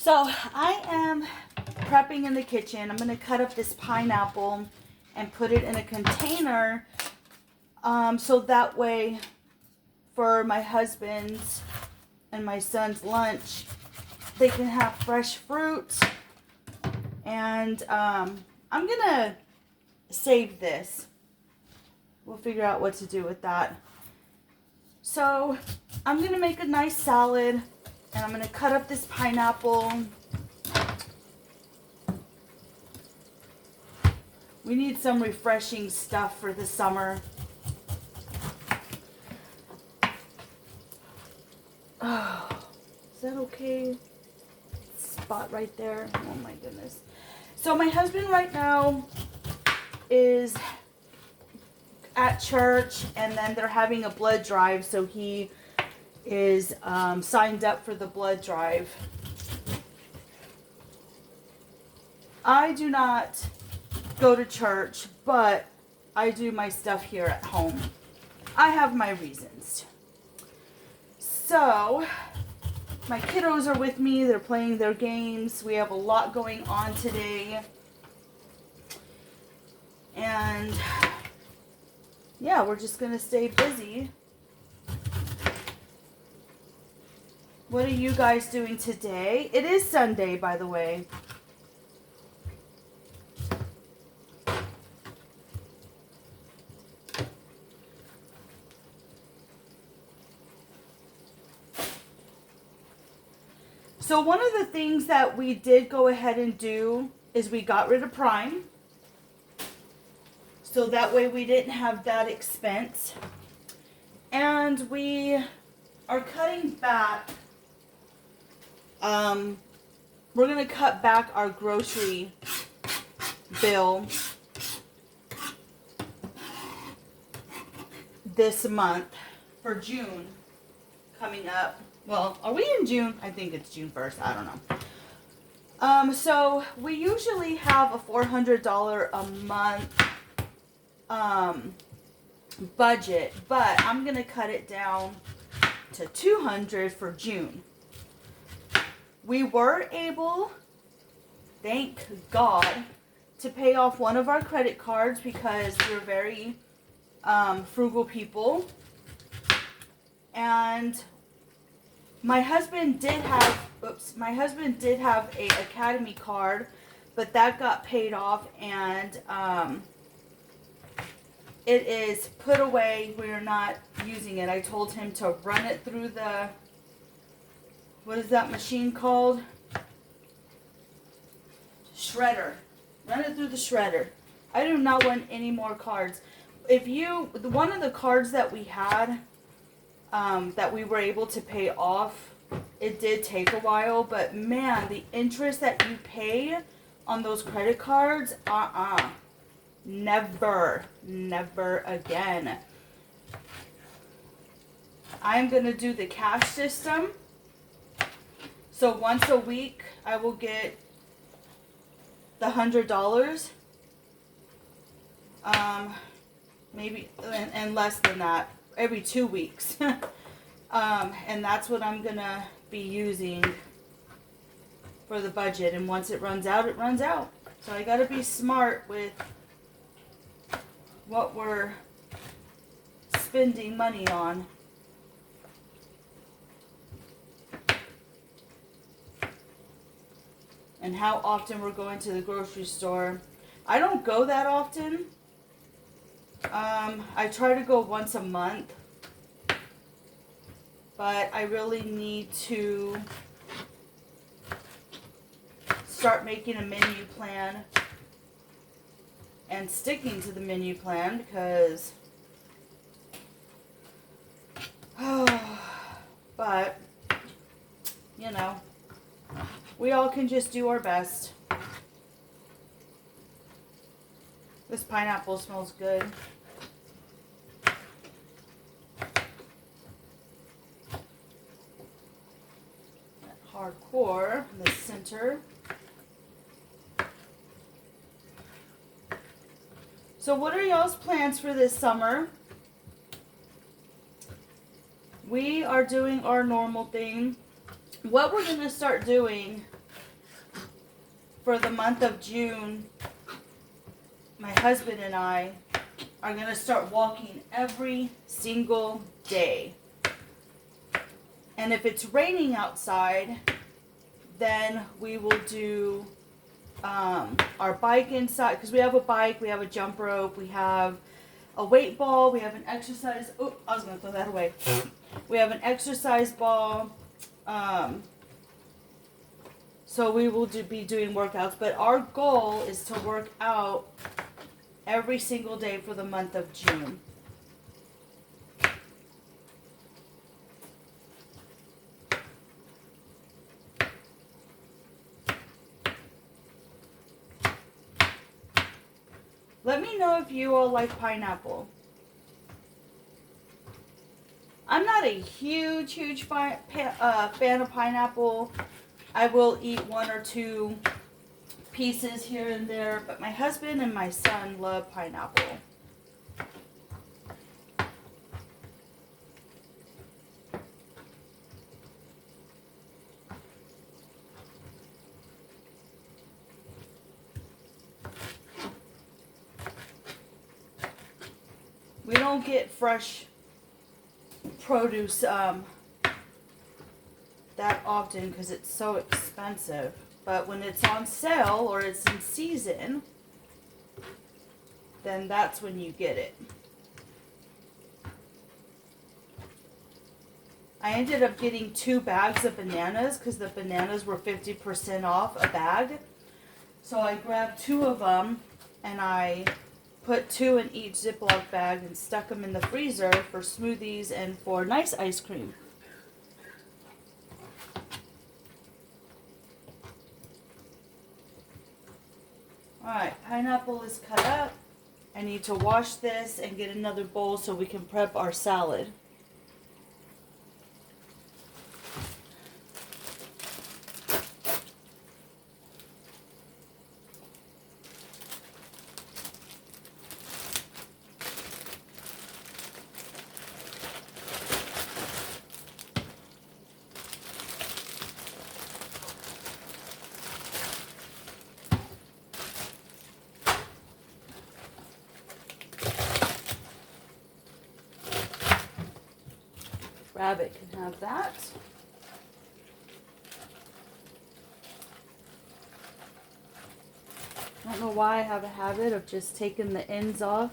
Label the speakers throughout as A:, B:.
A: So I am prepping in the kitchen. I'm going to cut up this pineapple and put it in a container so that way for my husband's and my son's lunch, they can have fresh fruit. And I'm going to save this. We'll figure out what to do with that. So I'm going to make a nice salad. And I'm going to cut up this pineapple. We need some refreshing stuff for the summer. Oh, is that okay? Spot right there. Oh my goodness. So my husband right now is at church, and then they're having a blood drive, so he is signed up for the blood drive. I do not go to church, but I do my stuff here at home. I have my reasons. So, my kiddos are with me. They're playing their games. We have a lot going on today. And, yeah, we're just going to stay busy. What are you guys doing today? It is Sunday, by the way. So one of the things that we did go ahead and do is we got rid of Prime. So that way we didn't have that expense. And we are cutting back. We're going to cut back our grocery bill this month for June coming up. Well, are we in June? I think it's June 1st. I don't know. So we usually have a $400 a month budget, but I'm going to cut it down to $200 for June. We were able, thank God, to pay off one of our credit cards because we're very frugal people. And my husband did have a Academy card, but that got paid off, and it is put away. We're not using it. I told him to run it through the, what is that machine called? Shredder. Run it through the shredder. I do not want any more cards. One of the cards that we had, that we were able to pay off, it did take a while, but man, the interest that you pay on those credit cards, never again. I'm going to do the cash system. So once a week, I will get the $100. Maybe, and less than that, every 2 weeks. And that's what I'm going to be using for the budget. And once it runs out, it runs out. So I got to be smart with what we're spending money on. And how often we're going to the grocery store. I don't go that often. I try to go once a month. But I really need to start making a menu plan and sticking to the menu plan because, but, you know, we all can just do our best. This pineapple smells good. Hardcore in the center. So what are y'all's plans for this summer? We are doing our normal thing. What we're going to start doing for the month of June, my husband and I are going to start walking every single day. And if it's raining outside, then we will do our bike inside, because we have a bike, we have a jump rope, we have a weight ball, we have an exercise. Oh, I was going to throw that away. We have an exercise ball. So we will be doing workouts, but our goal is to work out every single day for the month of June. Let me know if you all like pineapple. I'm not a huge fan of pineapple. I will eat 1 or 2 pieces here and there, but my husband and my son love pineapple. We don't get fresh produce that often because it's so expensive. But when it's on sale or it's in season, then that's when you get it. I ended up getting 2 bags of bananas because the bananas were 50% off a bag. So I grabbed 2 of them and I put 2 in each Ziploc bag and stuck them in the freezer for smoothies and for nice ice cream. Alright, pineapple is cut up. I need to wash this and get another bowl so we can prep our salad. Rabbit can have that. I don't know why I have a habit of just taking the ends off.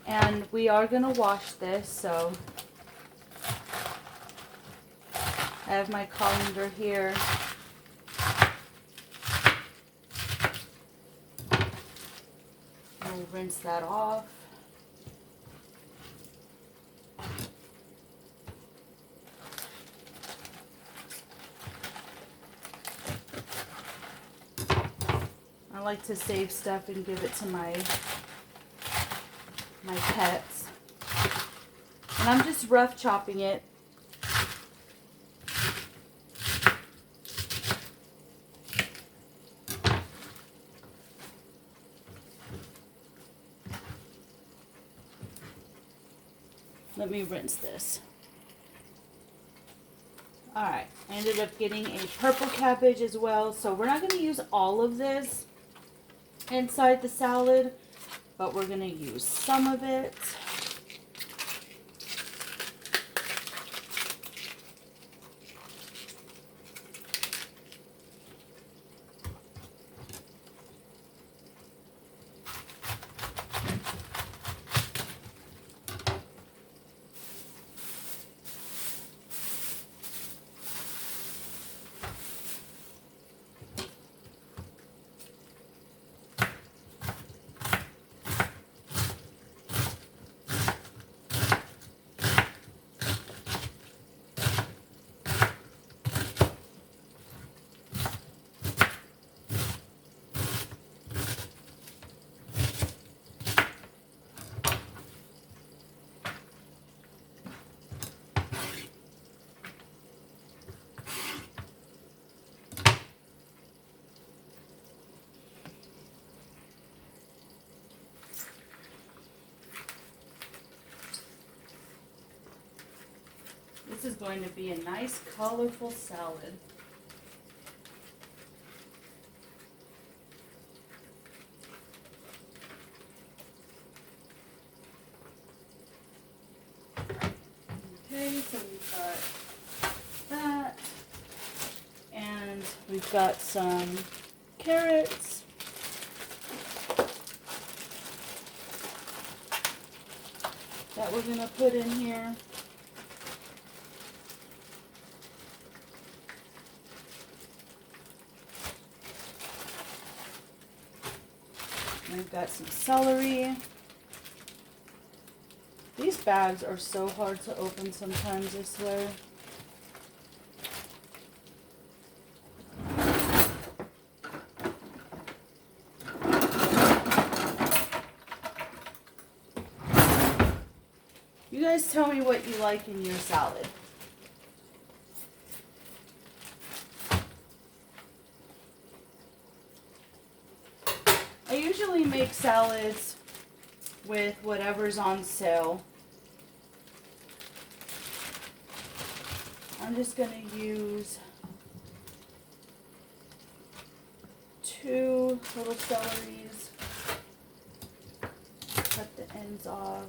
A: And we are going to wash this, so I have my colander here. We'll rinse that off. I like to save stuff and give it to my pets. And I'm just rough chopping it. Let me rinse this. Alright, I ended up getting a purple cabbage as well. So we're not going to use all of this inside the salad, but we're going to use some of it. This is going to be a nice, colorful salad. Okay, so we've got that. And we've got some carrots. That we're going to put in here. And we've got some celery. These bags are so hard to open sometimes, I swear. You guys tell me what you like in your salad. I usually make salads with whatever's on sale. I'm just going to use 2 little celeries. Cut the ends off.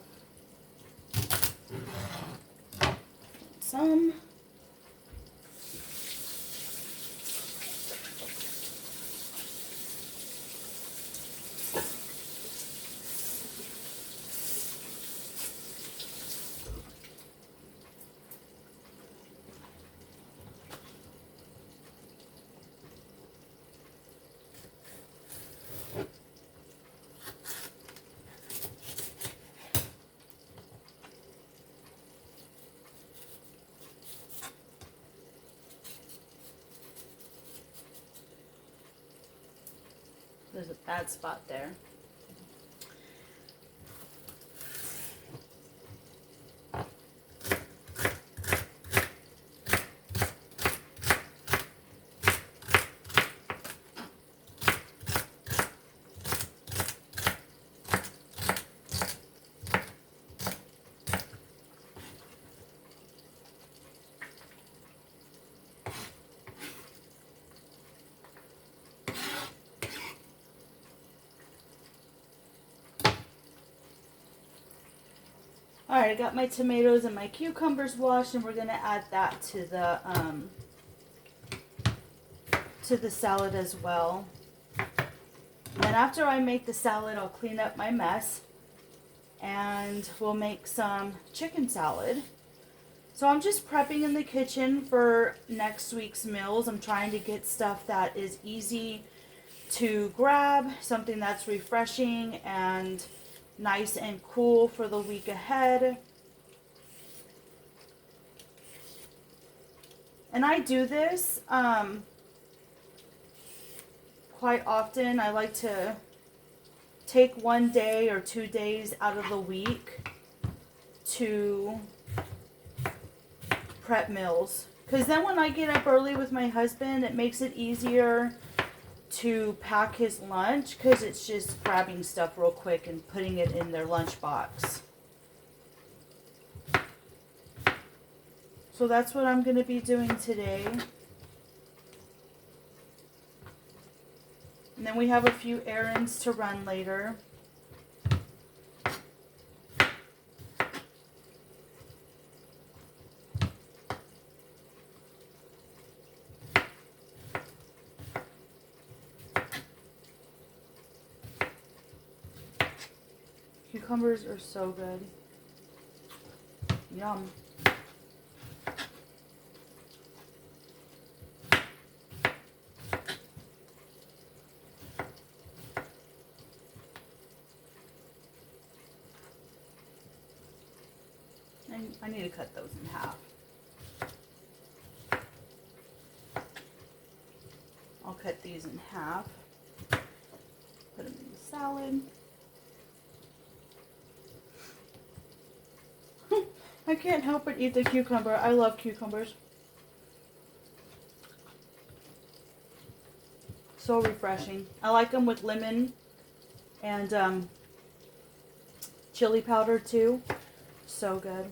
A: Some. There's a bad spot there. Alright, I got my tomatoes and my cucumbers washed, and we're going to add that to the salad as well. And after I make the salad, I'll clean up my mess, and we'll make some chicken salad. So I'm just prepping in the kitchen for next week's meals. I'm trying to get stuff that is easy to grab, something that's refreshing and nice and cool for the week ahead. And I do this quite often. I like to take 1 day or 2 days out of the week to prep meals. Because then when I get up early with my husband, it makes it easier to pack his lunch, because it's just grabbing stuff real quick and putting it in their lunchbox. So that's what I'm going to be doing today. And then we have a few errands to run later. Cucumbers are so good. Yum. I need to cut those in half. I'll cut these in half. Put them in the salad. I can't help but eat the cucumber. I love cucumbers. So refreshing. I like them with lemon and chili powder too. So good.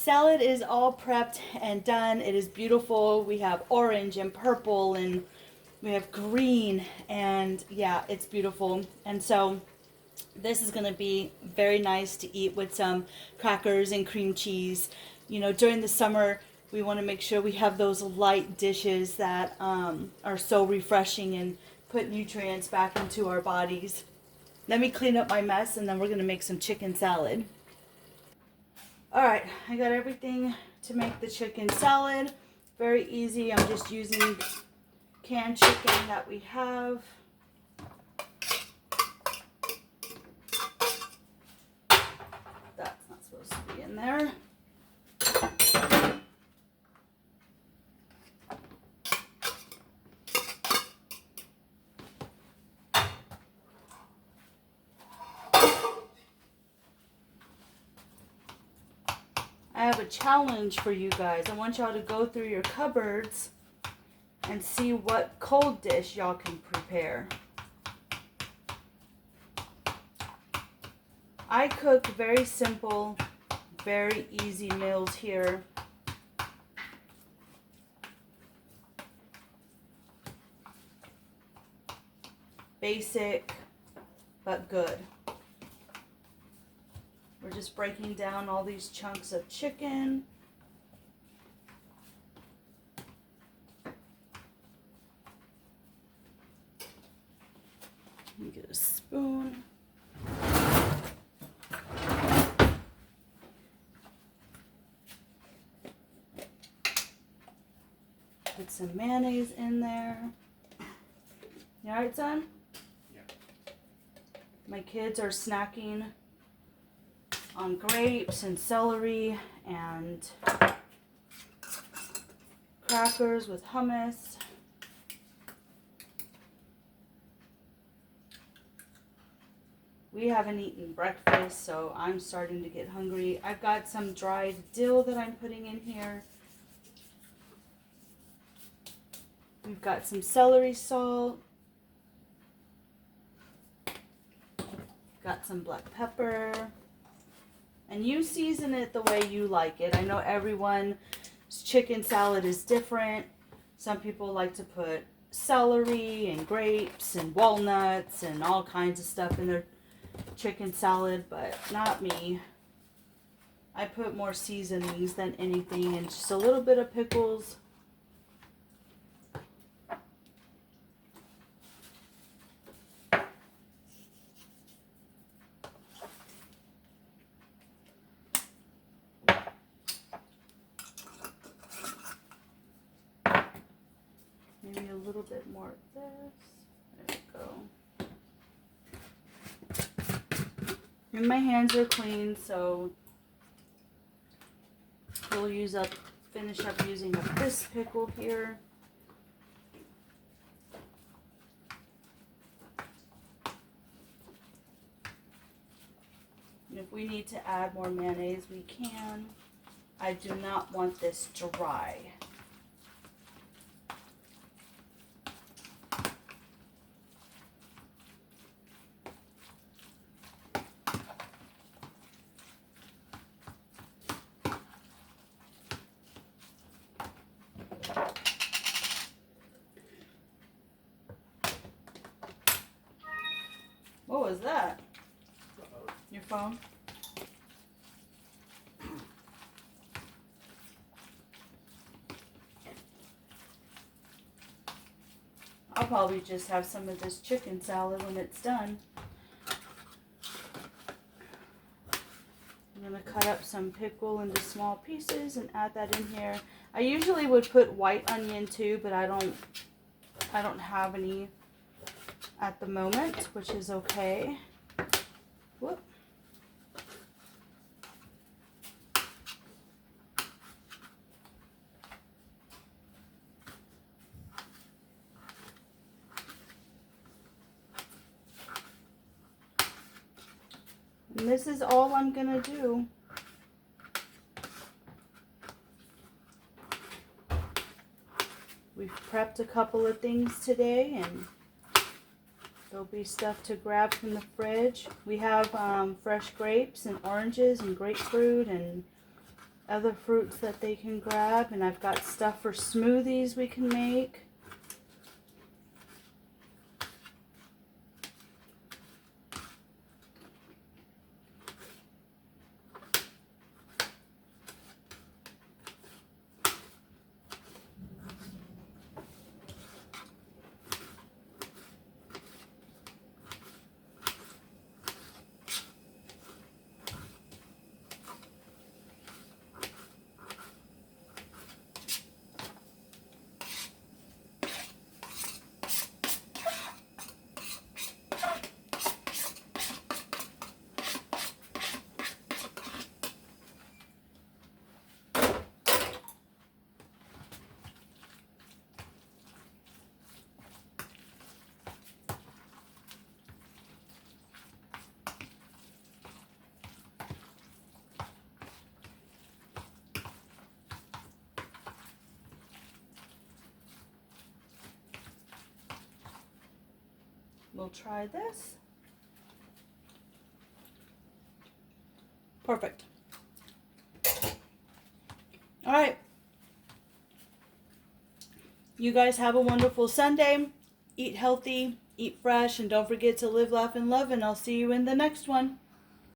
A: salad is all prepped and done. It is beautiful. We have orange and purple and we have green, and yeah, it's beautiful. And so this is going to be very nice to eat with some crackers and cream cheese. You know, during the summer, we want to make sure we have those light dishes that are so refreshing and put nutrients back into our bodies. Let me clean up my mess and then we're going to make some chicken salad. Alright, I got everything to make the chicken salad. Very easy. I'm just using canned chicken that we have. That's not supposed to be in there. I have a challenge for you guys. I want y'all to go through your cupboards and see what cold dish y'all can prepare. I cook very simple, very easy meals here. Basic, but good. We're just breaking down all these chunks of chicken. Let me get a spoon. Put some mayonnaise in there. You alright, son? Yeah. My kids are snacking on grapes and celery and crackers with hummus. We haven't eaten breakfast, so I'm starting to get hungry. I've got some dried dill that I'm putting in here. We've got some celery salt. Got some black pepper. And you season it the way you like it. I know everyone's chicken salad is different. Some people like to put celery and grapes and walnuts and all kinds of stuff in their chicken salad, but not me. I put more seasonings than anything and just a little bit of pickles. Maybe a little bit more of this. There we go. And my hands are clean, so we'll finish up using this pickle here. And if we need to add more mayonnaise, we can. I do not want this dry. What was that? Your phone? I'll probably just have some of this chicken salad when it's done. I'm going to cut up some pickle into small pieces and add that in here. I usually would put white onion too, but I don't have any at the moment, which is okay. Whoop. And this is all I'm gonna do. We've prepped a couple of things today, and there'll be stuff to grab from the fridge. We have fresh grapes and oranges and grapefruit and other fruits that they can grab. And I've got stuff for smoothies we can make. We'll try this. Perfect. All right. You guys have a wonderful Sunday. Eat healthy, eat fresh, and don't forget to live, laugh, and love. And I'll see you in the next one.